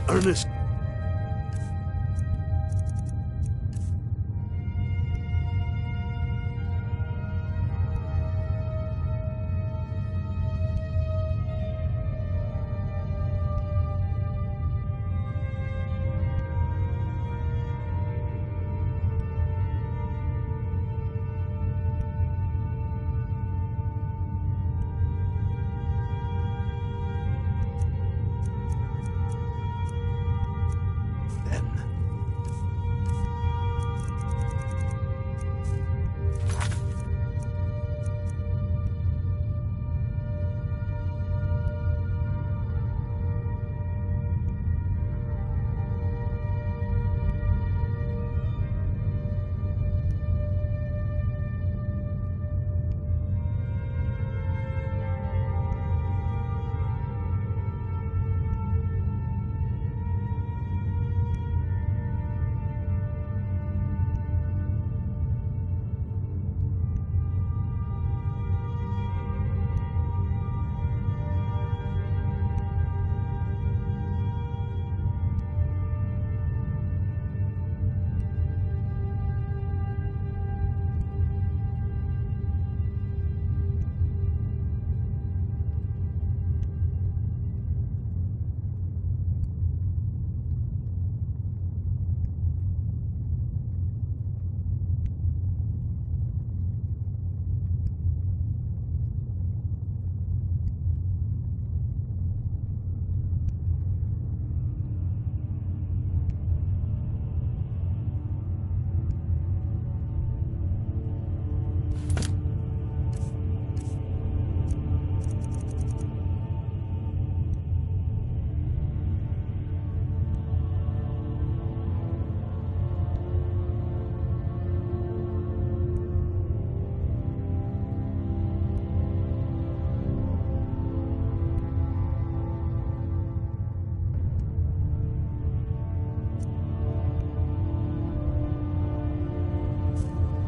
Ernest.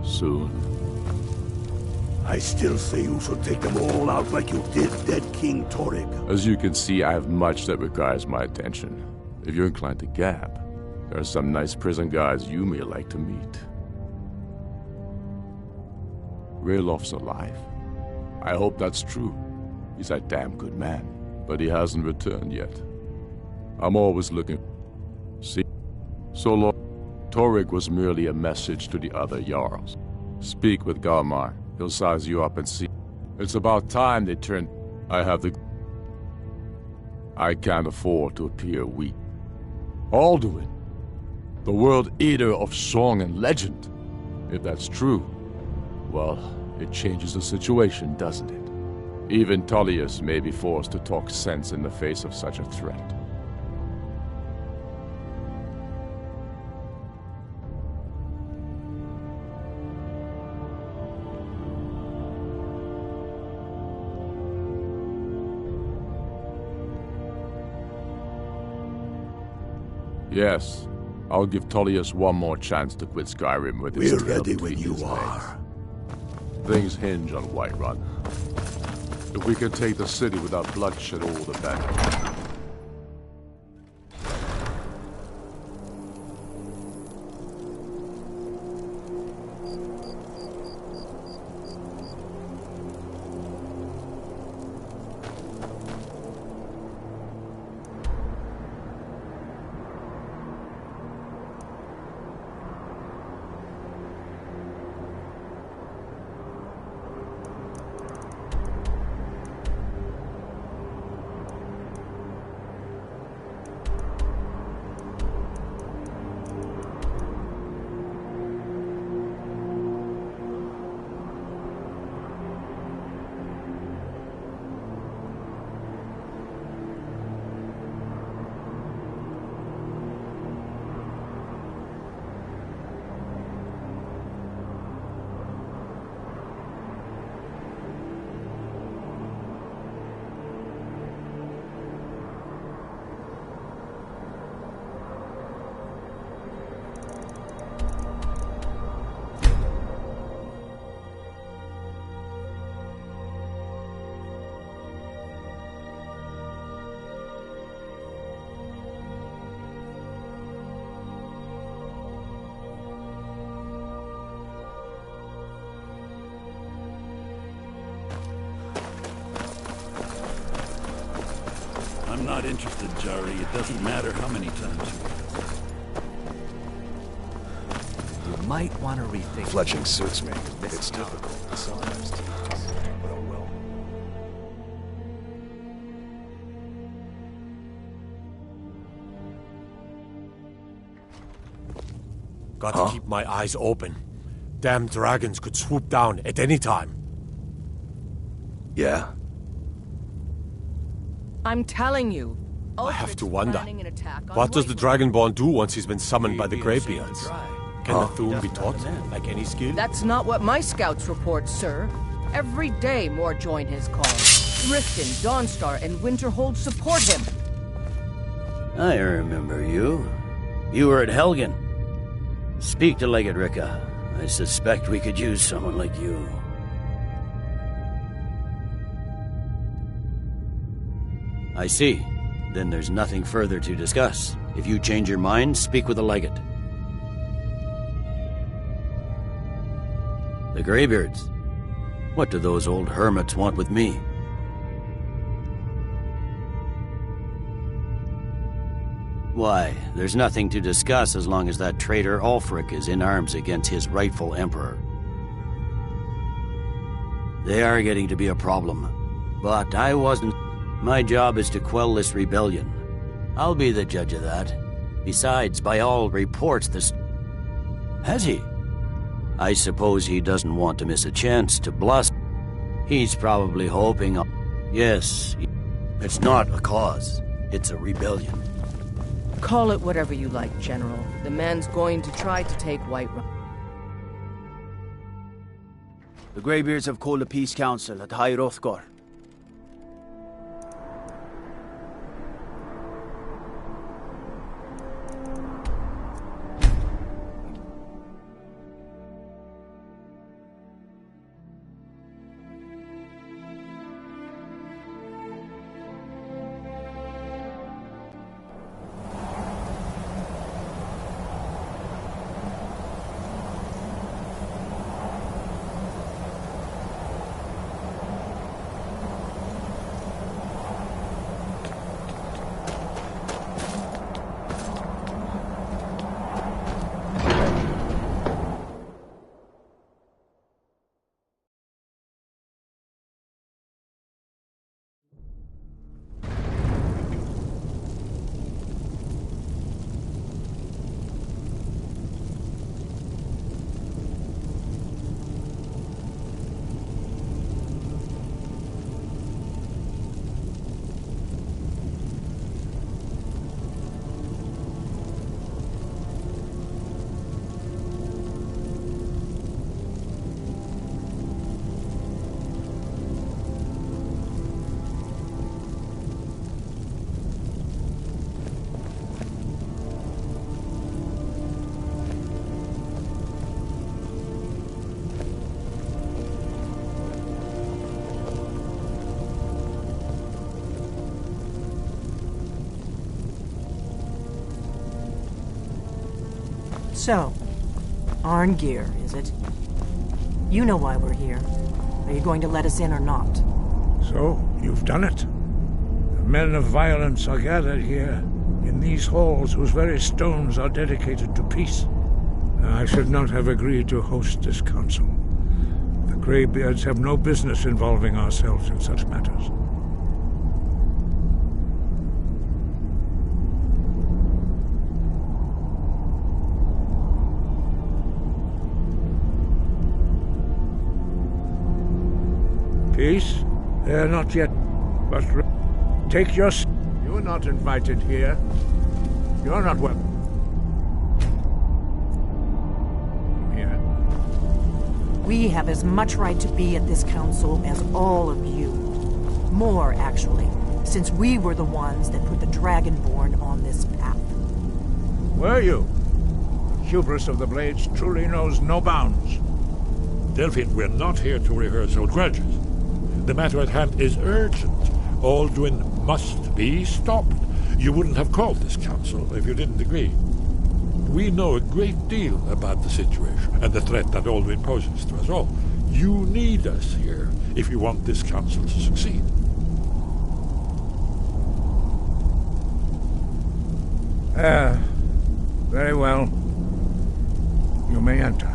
Soon. I still say you should take them all out like you did dead King Torrig. As you can see, I have much that requires my attention. If you're inclined to gab, there are some nice prison guards you may like to meet. Raylof's alive. I hope that's true. He's a damn good man, but he hasn't returned yet. I'm always looking. See? So long. Torrig was merely a message to the other Jarls. Speak with Galmar. He'll size you up and see. It's about time they turn. I can't afford to appear weak. Alduin, the world eater of song and legend. If that's true, well, it changes the situation, doesn't it? Even Tullius may be forced to talk sense in the face of such a threat. Yes, I'll give Tullius one more chance to quit Skyrim with his We're tail ready when between you his are. legs. Things hinge on Whiterun. If we can take the city without bloodshed, all the better. not interested, Jari. It doesn't matter how many times You might want to rethink. Fletching suits me. It's difficult, sometimes tedious, but oh well. Gotta keep my eyes open. Damn dragons could swoop down at any time. Yeah? I'm telling you. I have to wonder. Planning an attack on What does the Whiterun. Dragonborn do once he's been summoned by the Greybeards? Can the Thune be Doesn't taught, matter then. like any skill? That's not what my scouts report, sir. Every day more join his cause. Riften, Dawnstar, and Winterhold support him. I remember you. You were at Helgen. Speak to Legate Ricka. I suspect we could use someone like you. I see. Then there's nothing further to discuss. If you change your mind, speak with the Legate. The Greybeards. What do those old hermits want with me? Why, there's nothing to discuss as long as that traitor Ulfric is in arms against his rightful emperor. They are getting to be a problem. But I wasn't. My job is to quell this rebellion. I'll be the judge of that. Besides, by all reports, this... Has he? I suppose he doesn't want to miss a chance to bluster. He's probably hoping... Yes, it's not a cause. It's a rebellion. Call it whatever you like, General. The man's going to try to take Whiterun. The Greybeards have called a peace council at High Hrothgar. So, Arngeir, is it? You know why we're here. Are you going to let us in or not? So, you've done it. The men of violence are gathered here, in these halls whose very stones are dedicated to peace. I should not have agreed to host this council. The Greybeards have no business involving ourselves in such matters. Peace? They're not yet, but take your... You're not invited here. You're not welcome. Here. We have as much right to be at this council as all of you. More, actually, since we were the ones that put the Dragonborn on this path. Were you? Hubris of the Blades truly knows no bounds. Delphine, we're not here to rehearse old grudges. The matter at hand is urgent. Alduin must be stopped. You wouldn't have called this council if you didn't agree. We know a great deal about the situation and the threat that Alduin poses to us all. You need us here if you want this council to succeed. Very well. You may enter.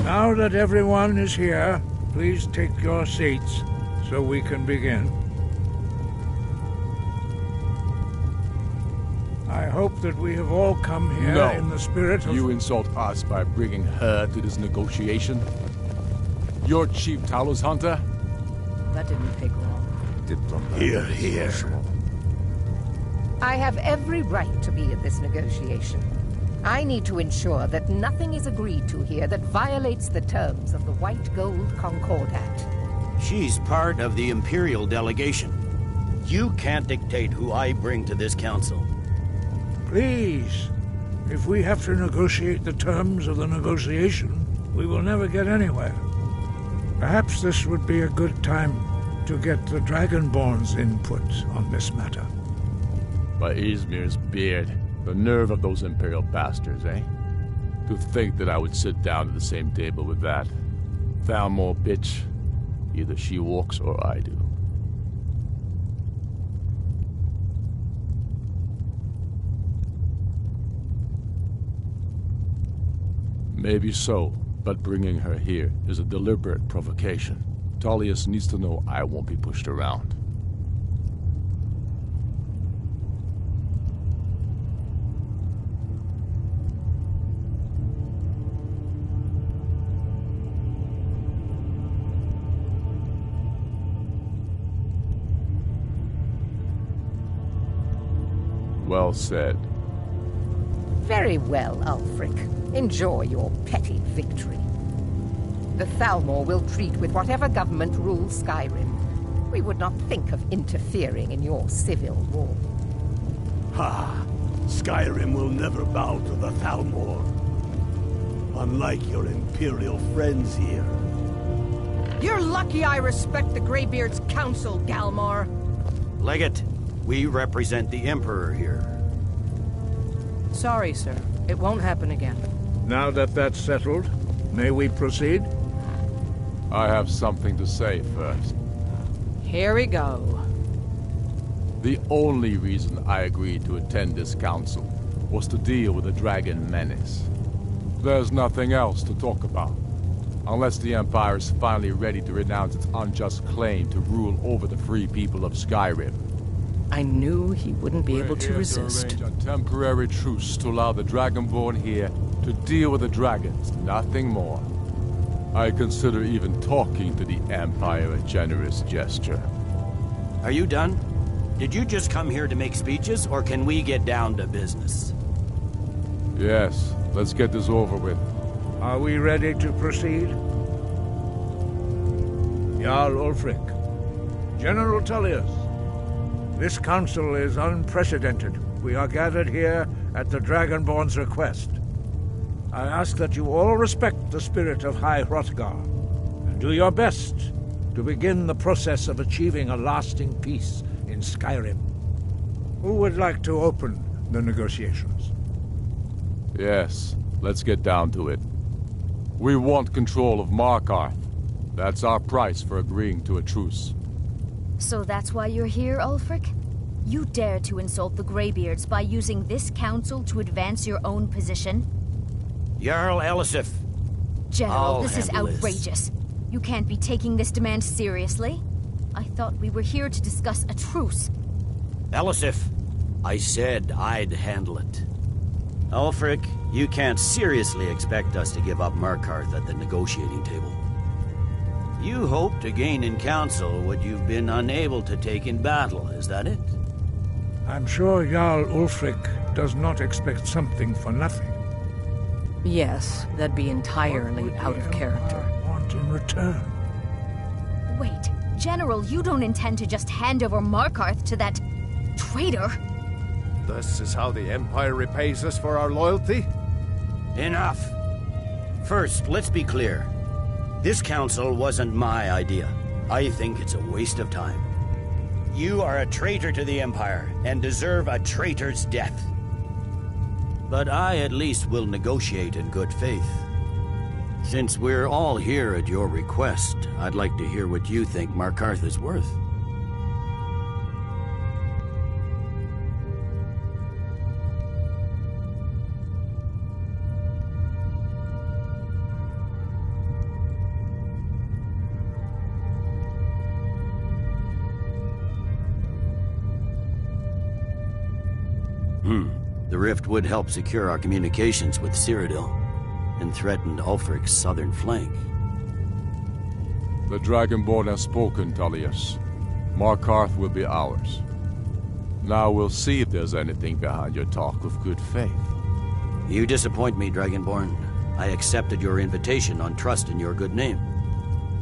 Now that everyone is here, please take your seats so we can begin. I hope that we have all come here in the spirit of... You insult us by bringing her to this negotiation? You're Chief Talos Hunter? That didn't take long. Here. I have every right to be at this negotiation. I need to ensure that nothing is agreed to here that violates the terms of the White Gold Concordat. She's part of the Imperial delegation. You can't dictate who I bring to this council. Please, if we have to negotiate the terms of the negotiation, we will never get anywhere. Perhaps this would be a good time to get the Dragonborn's input on this matter. By Izmir's beard. The nerve of those Imperial bastards, eh? To think that I would sit down at the same table with that. Thalmor bitch. Either she walks or I do. Maybe so, but bringing her here is a deliberate provocation. Tullius needs to know I won't be pushed around. Well said. Very well, Ulfric. Enjoy your petty victory. The Thalmor will treat with whatever government rules Skyrim. We would not think of interfering in your civil war. Ha! Skyrim will never bow to the Thalmor. Unlike your Imperial friends here. You're lucky I respect the Greybeard's counsel, Galmar. Legate, we represent the Emperor here. Sorry, sir. It won't happen again. Now that that's settled, may we proceed? I have something to say first. Here we go. The only reason I agreed to attend this council was to deal with the dragon menace. There's nothing else to talk about. Unless the Empire is finally ready to renounce its unjust claim to rule over the free people of Skyrim. I knew he wouldn't be able to We're resist. here to arrange a temporary truce to allow the Dragonborn here to deal with the dragons, nothing more. I consider even talking to the Empire a generous gesture. Are you done? Did you just come here to make speeches, or can we get down to business? Yes, let's get this over with. Are we ready to proceed? Jarl Ulfric, General Tullius, this council is unprecedented. We are gathered here at the Dragonborn's request. I ask that you all respect the spirit of High Hrothgar, and do your best to begin the process of achieving a lasting peace in Skyrim. Who would like to open the negotiations? Yes, let's get down to it. We want control of Markarth. That's our price for agreeing to a truce. So that's why you're here, Ulfric? You dare to insult the Greybeards by using this council to advance your own position? Jarl Elisif. General, this is outrageous. You can't be taking this demand seriously. I thought we were here to discuss a truce. Elisif, I said I'd handle it. Ulfric, You can't seriously expect us to give up Markarth at the negotiating table. You hope to gain in council what you've been unable to take in battle, is that it? I'm sure Jarl Ulfric does not expect something for nothing. Yes, that'd be entirely out of character. Want in return? Wait, General, you don't intend to just hand over Markarth to that traitor? This is how the Empire repays us for our loyalty? Enough! First, let's be clear. This council wasn't my idea. I think it's a waste of time. You are a traitor to the Empire, and deserve a traitor's death. But I at least will negotiate in good faith. Since we're all here at your request, I'd like to hear what you think Markarth is worth. The rift would help secure our communications with Cyrodiil, and threatened Ulfric's southern flank. The Dragonborn has spoken, Tullius. Markarth will be ours. Now we'll see if there's anything behind your talk of good faith. You disappoint me, Dragonborn. I accepted your invitation on trust in your good name.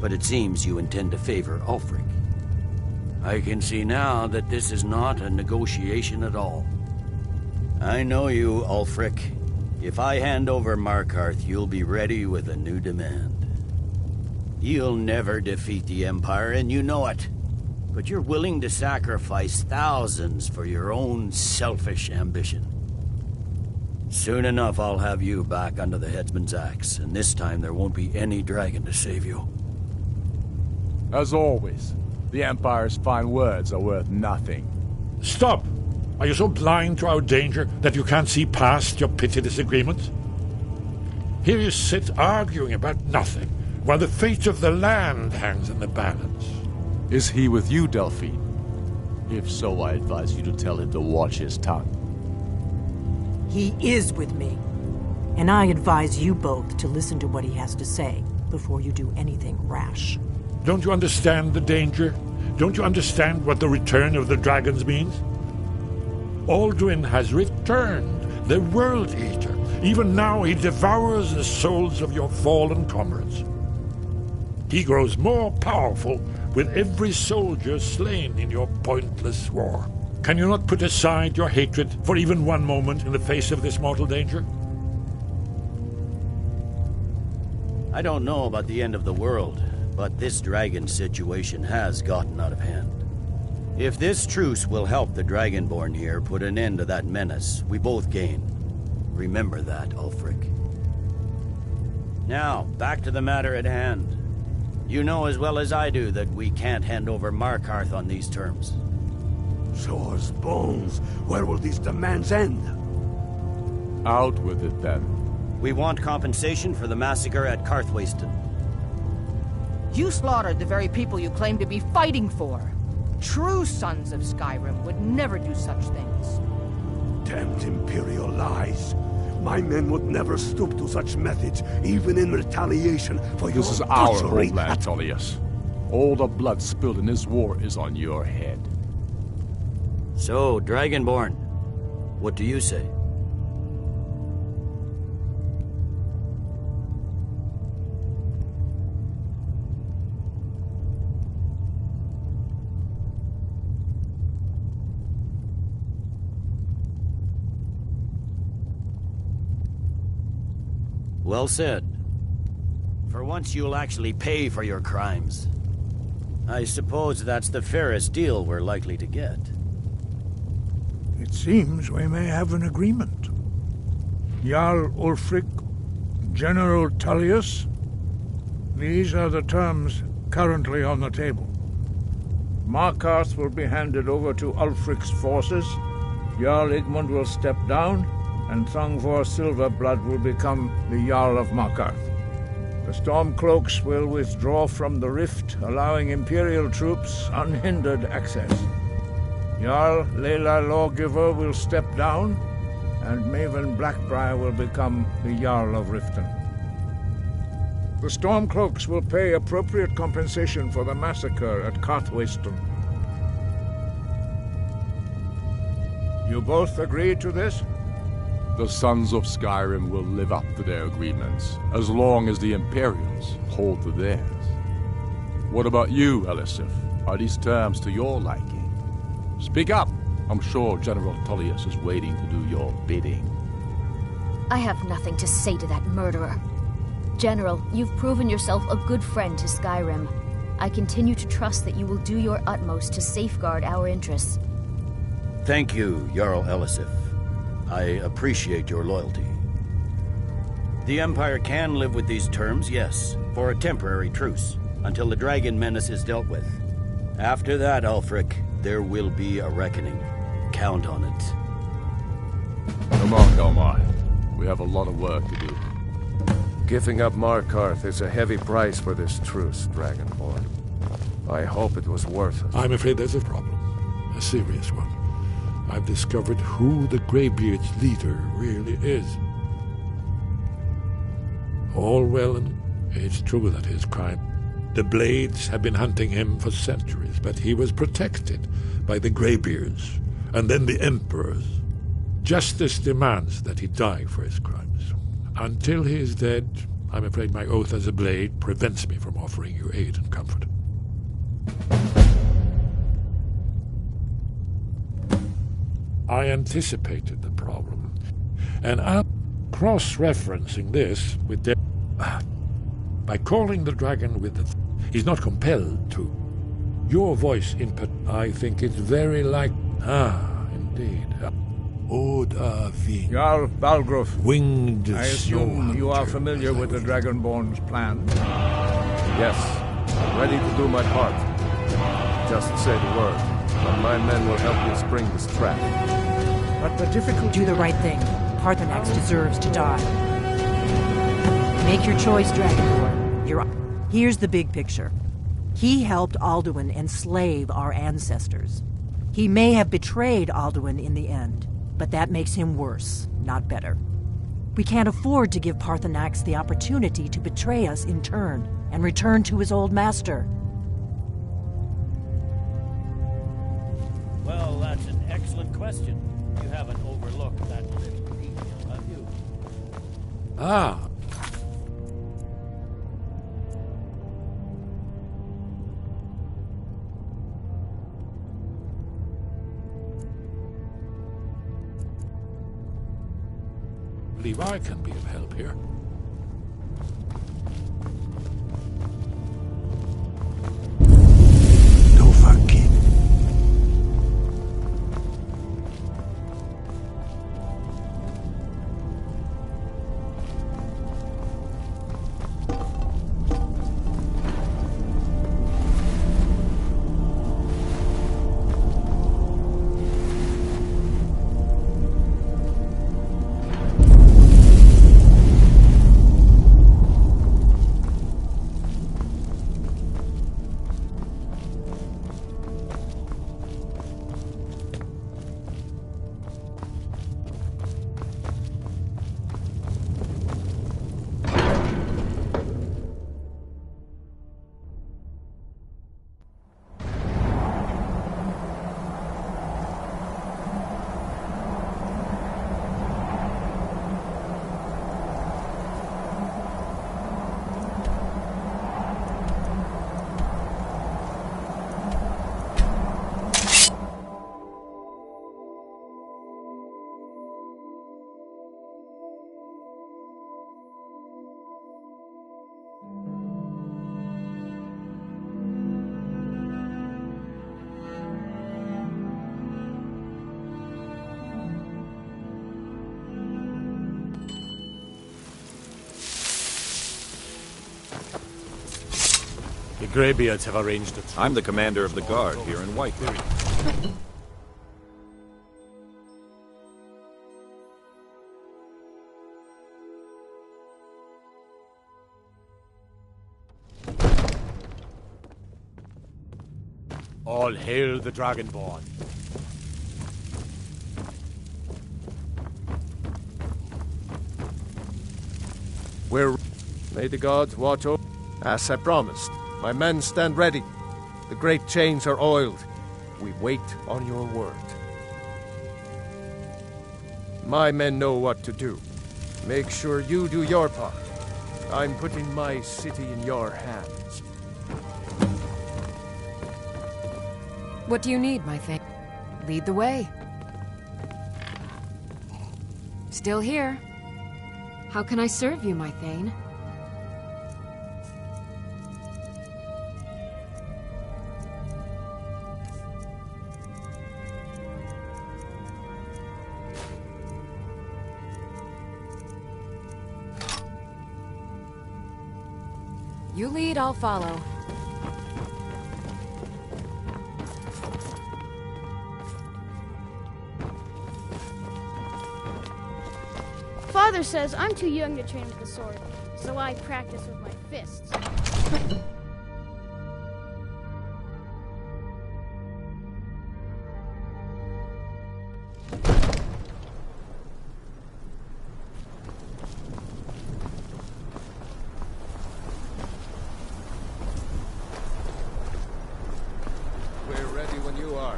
But it seems you intend to favor Ulfric. I can see now that this is not a negotiation at all. I know you, Ulfric. If I hand over Markarth, you'll be ready with a new demand. You'll never defeat the Empire, and you know it. But you're willing to sacrifice thousands for your own selfish ambition. Soon enough, I'll have you back under the headsman's axe, and this time there won't be any dragon to save you. As always, the Empire's fine words are worth nothing. Stop! Are you so blind to our danger that you can't see past your petty disagreements? Here you sit arguing about nothing, while the fate of the land hangs in the balance. Is he with you, Delphine? If so, I advise you to tell him to watch his tongue. He is with me. And I advise you both to listen to what he has to say before you do anything rash. Don't you understand the danger? Don't you understand what the return of the dragons means? Alduin has returned, the World Eater. Even now he devours the souls of your fallen comrades. He grows more powerful with every soldier slain in your pointless war. Can you not put aside your hatred for even one moment in the face of this mortal danger? I don't know about the end of the world, but this dragon situation has gotten out of hand. If this truce will help the Dragonborn here put an end to that menace, we both gain. Remember that, Ulfric. Now, back to the matter at hand. You know as well as I do that we can't hand over Markarth on these terms. Shores, bones, where will these demands end? Out with it, then. We want compensation for the massacre at Karthwasten. You slaughtered the very people you claim to be fighting for. True sons of Skyrim would never do such things. Damned Imperial lies. My men would never stoop to such methods, even in retaliation for your This is our butchery homeland, Tullius. All the blood spilled in this war is on your head. So, Dragonborn, what do you say? Well said. For once you'll actually pay for your crimes. I suppose that's the fairest deal we're likely to get. It seems we may have an agreement. Jarl Ulfric, General Tullius, these are the terms currently on the table. Markarth will be handed over to Ulfric's forces, Jarl Igmund will step down, and Thongvor Silverblood will become the Jarl of Markarth. The Stormcloaks will withdraw from the rift, allowing Imperial troops unhindered access. Jarl Lela Lawgiver will step down, and Maven Blackbriar will become the Jarl of Riften. The Stormcloaks will pay appropriate compensation for the massacre at Carthwayston. You both agree to this? The Sons of Skyrim will live up to their agreements, as long as the Imperials hold to theirs. What about you, Elisif? Are these terms to your liking? Speak up! I'm sure General Tullius is waiting to do your bidding. I have nothing to say to that murderer. General, you've proven yourself a good friend to Skyrim. I continue to trust that you will do your utmost to safeguard our interests. Thank you, Jarl Elisif. I appreciate your loyalty. The Empire can live with these terms, yes, for a temporary truce, until the dragon menace is dealt with. After that, Ulfric, there will be a reckoning. Count on it. Come on, Galmar. We have a lot of work to do. Giving up Markarth is a heavy price for this truce, Dragonborn. I hope it was worth it. I'm afraid there's a problem. A serious one. I've discovered who the Greybeard's leader really is. All well and it's true that his crime. The Blades have been hunting him for centuries, but he was protected by the Greybeards, and then the Emperors. Justice demands that he die for his crimes. Until he is dead, I'm afraid my oath as a Blade prevents me from offering you aid and comfort. I anticipated the problem, and I'm cross-referencing this with by calling the dragon with the he's not compelled to. Your voice input, I think it's very like... indeed. Jarl Balgruf. Winged I assume you are familiar with the Dragonborn's plan? Yes, I'm ready to do my part. Just say the word, and my men will help you spring this trap. But the difficulty... Do the right thing. Parthenax deserves to die. Make your choice, Dragonborn. Here's the big picture. He helped Alduin enslave our ancestors. He may have betrayed Alduin in the end, but that makes him worse, not better. We can't afford to give Parthenax the opportunity to betray us in turn and return to his old master. Well, that's an excellent question. You haven't overlooked that little detail, have you? Ah. I believe I can be of help here. The Greybeards have arranged it. I'm the commander of the guard here in Whitewood. All hail the Dragonborn. May the gods watch over. As I promised, my men stand ready. The great chains are oiled. We wait on your word. My men know what to do. Make sure you do your part. I'm putting my city in your hands. What do you need, my thing? Lead the way. Still here. How can I serve you, my Thane? You lead, I'll follow. Father says I'm too young to train with the sword, so I practice with my fists. We're ready when you are.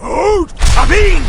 Hold! Abin!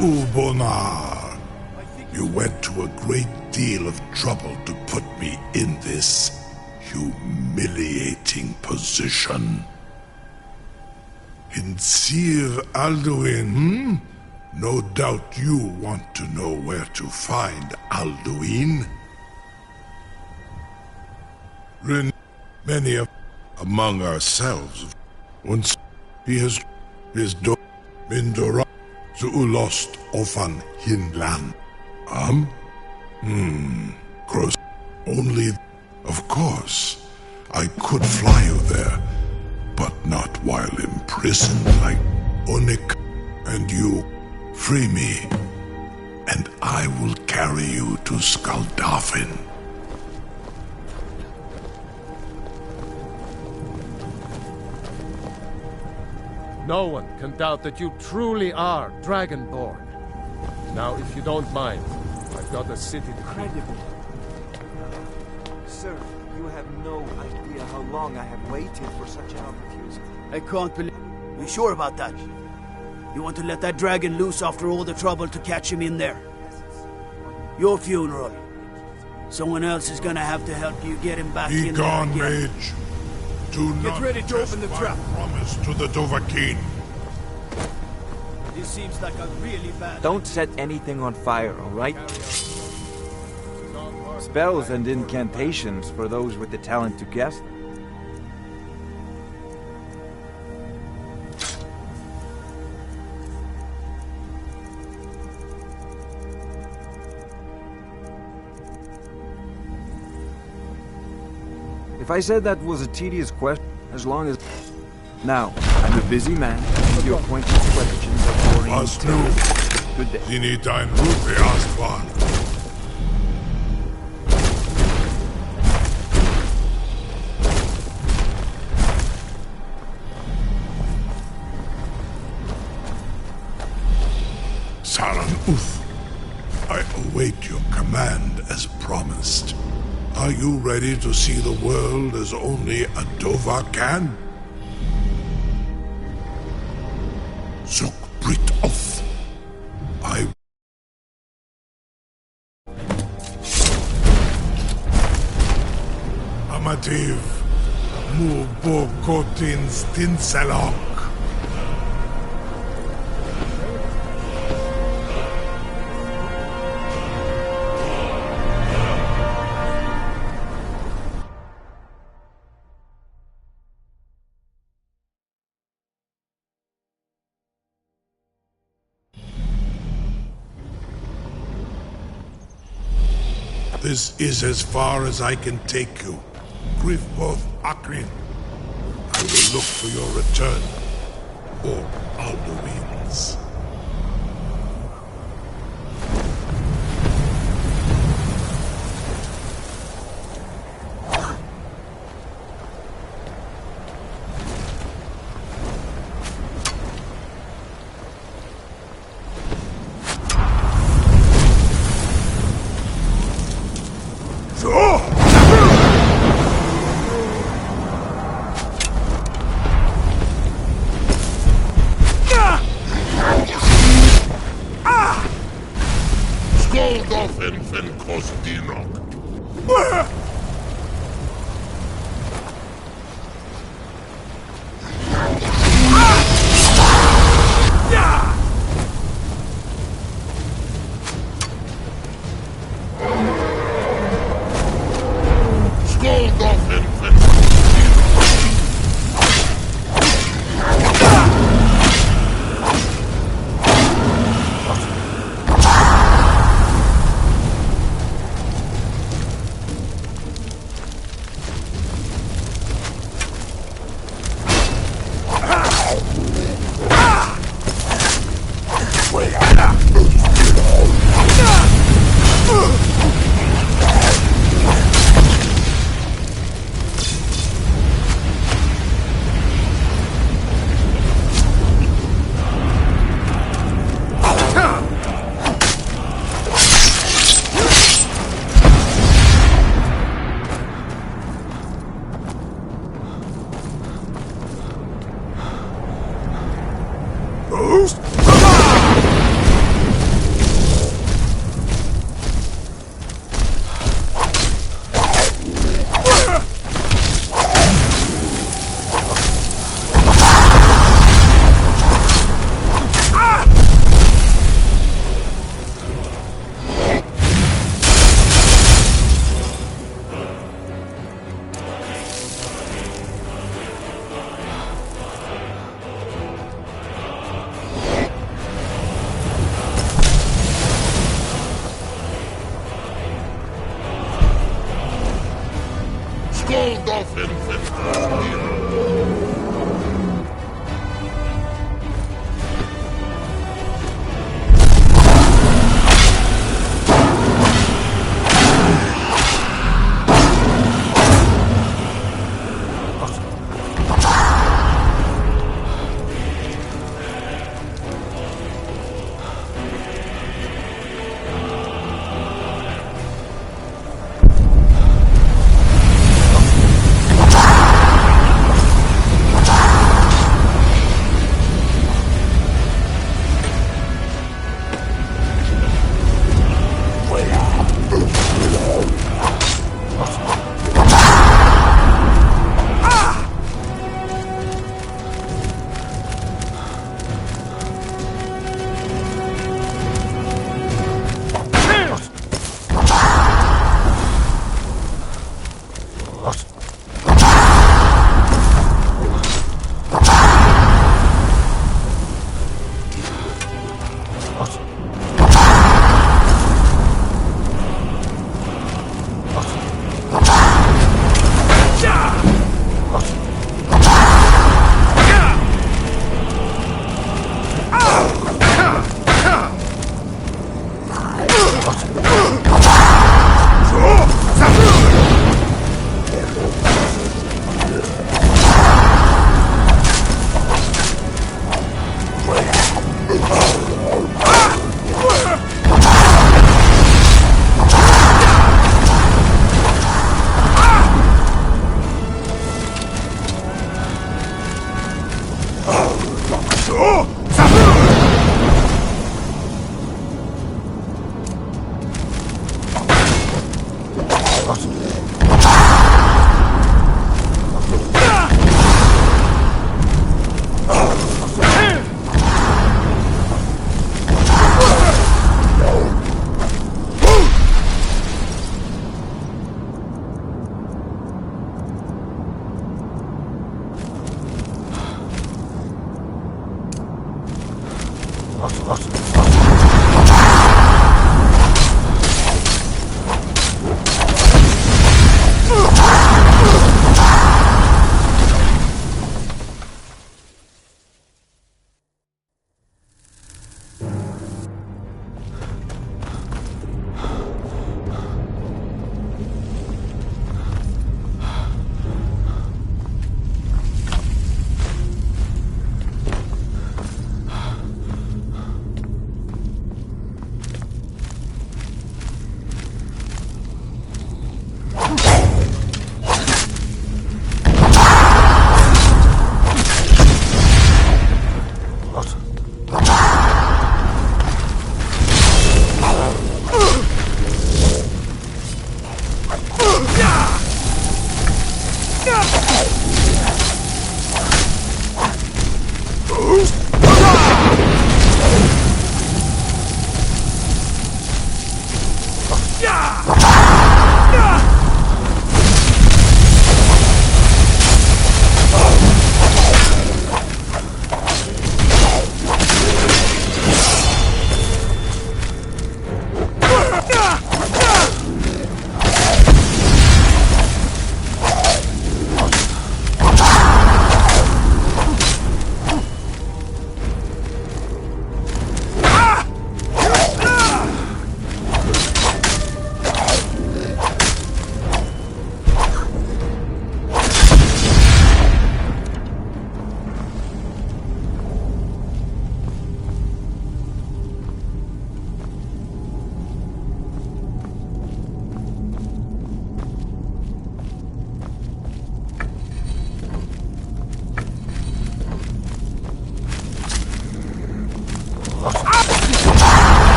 Ubonar, you went to a great deal of trouble to put me in this humiliating position. In Sir Alduin, No doubt you want to know where to find Alduin. Many among ourselves, once he has his Mindora Zuulost Ofan Hinlan. Cross. Only, of course, I could fly you there, but not while imprisoned like Onik. And you free me, and I will carry you to Skaldafin. No one can doubt that you truly are Dragonborn. Now, if you don't mind, I've got a city to Incredible. Sir, you have no idea how long I have waited for such an refusal. I can't believe... You sure about that? You want to let that dragon loose after all the trouble to catch him in there? Your funeral. Someone else is gonna have to help you get him back Be in gone, there again. mage. Do Get not ready to test open the my trap. promise to the Dovahkiin. This seems like a really bad... Don't set anything on fire, alright? Spells and incantations for those with the talent to cast them. If I said that was a tedious question, as long as... Now, I'm a busy man, and your pointed questions are boring. Was du? Good day. Sie nicht dein Ruf erst waren. Saran Uth, I await your command as promised. Are you ready to see the world as only a Dova can? Zuk Brit Oth. I... Amativ, Mu Bokotin Stinselok. This is as far as I can take you. Griffboth Akrin. I will look for your return. Or Alduin's.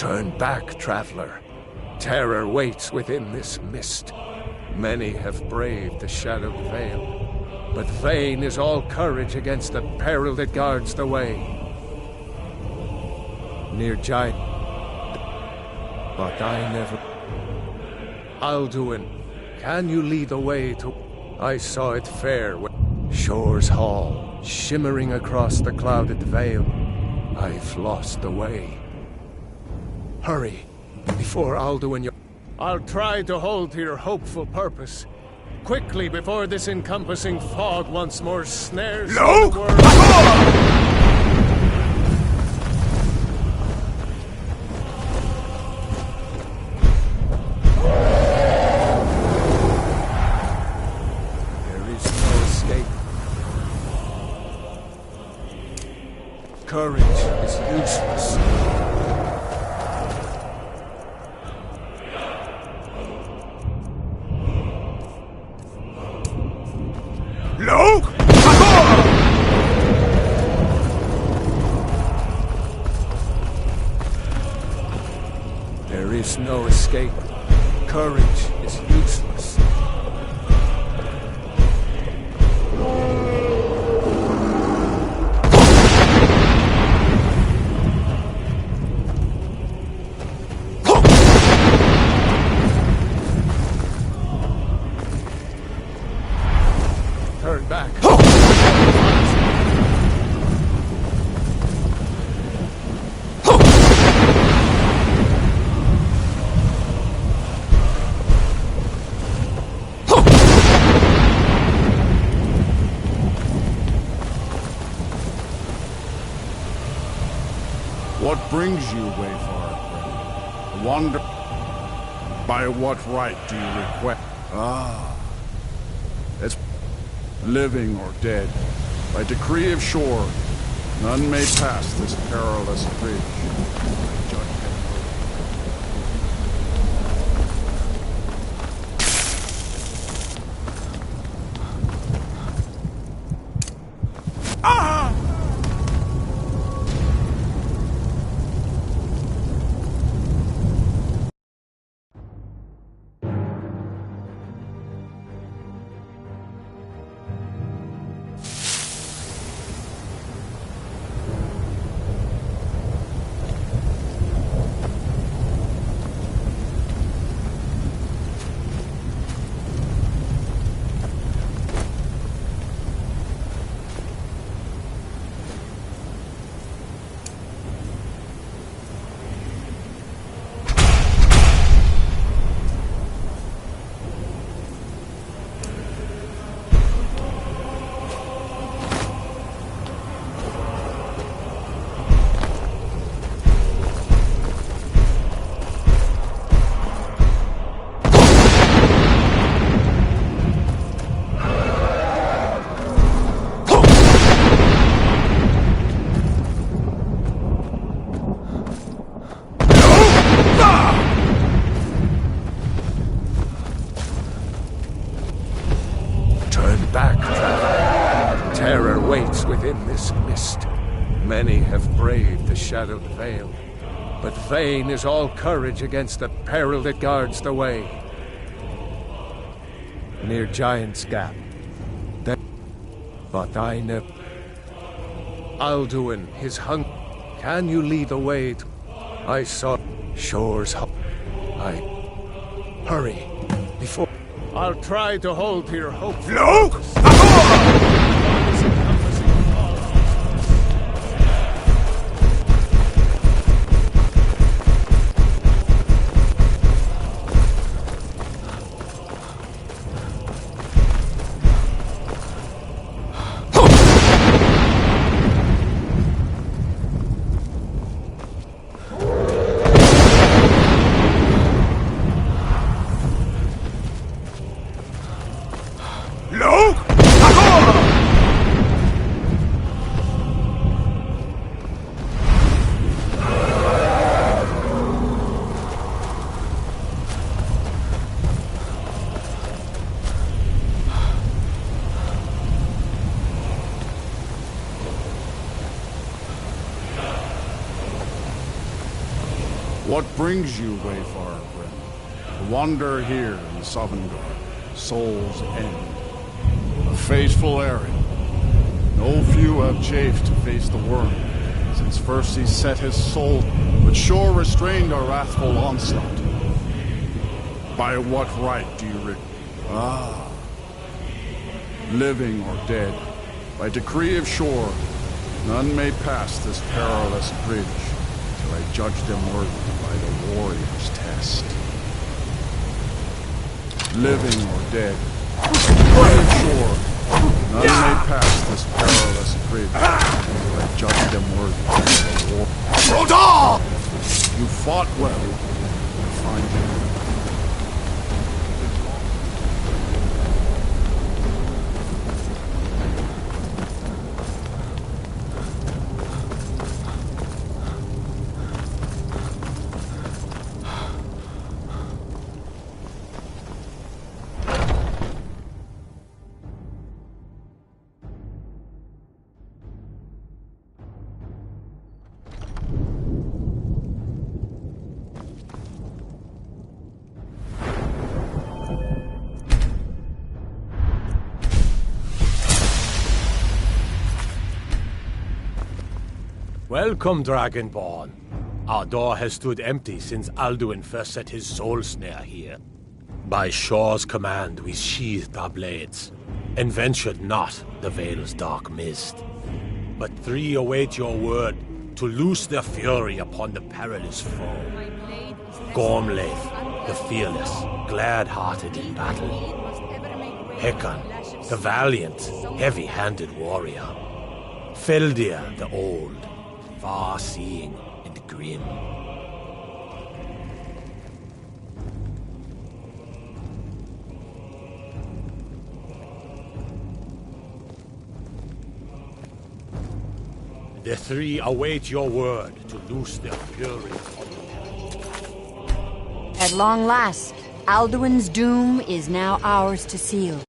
Turn back, traveler. Terror waits within this mist. Many have braved the shadowed veil, but vain is all courage against the peril that guards the way. Near giant, but I never. Alduin, can you lead the way to? I saw it fair when Shore's Hall, shimmering across the clouded veil. I've lost the way. Hurry, before Alduin. I'll try to hold to your hopeful purpose. Quickly, before this encompassing fog once more snares the world. There is no escape. Courage is useless. There is no escape. Courage is useless. Turn back. What brings you, Wayfarer? Wander. By what right do you request? It's living or dead. By decree of Shore, none may pass this perilous bridge. Terror waits within this mist. Many have braved the shadowed veil, but vain is all courage against the peril that guards the way. Near Giant's Gap, but I never. Alduin, his hunt. Can you lead the way to? I saw Shore's Hall. Hurry, before. I'll try to hold to your hope. Look! What brings you, wayfarer Grim? To wander here in Sovngarde, Soul's End. A fateful errand. No few have chafed to face the worm, since first he set his soul, but sure restrained our wrathful onslaught. By what right do you living or dead, by decree of shore, none may pass this perilous bridge till I judge them worthy by the warrior's test. Living or dead, decree of shore, none may pass this perilous bridge till I judge them worthy by the war. Rodar! You fought well. I find you. Welcome, Dragonborn. Our door has stood empty since Alduin first set his soul snare here. By Shor's command, we sheathed our blades, and ventured not the Vale's dark mist. But three await your word to loose their fury upon the perilous foe. Gormlaith, the fearless, glad-hearted in battle. Hekon, the valiant, heavy-handed warrior. Feldir, the old, far-seeing and grim. The three await your word to loose their fury. At long last, Alduin's doom is now ours to seal.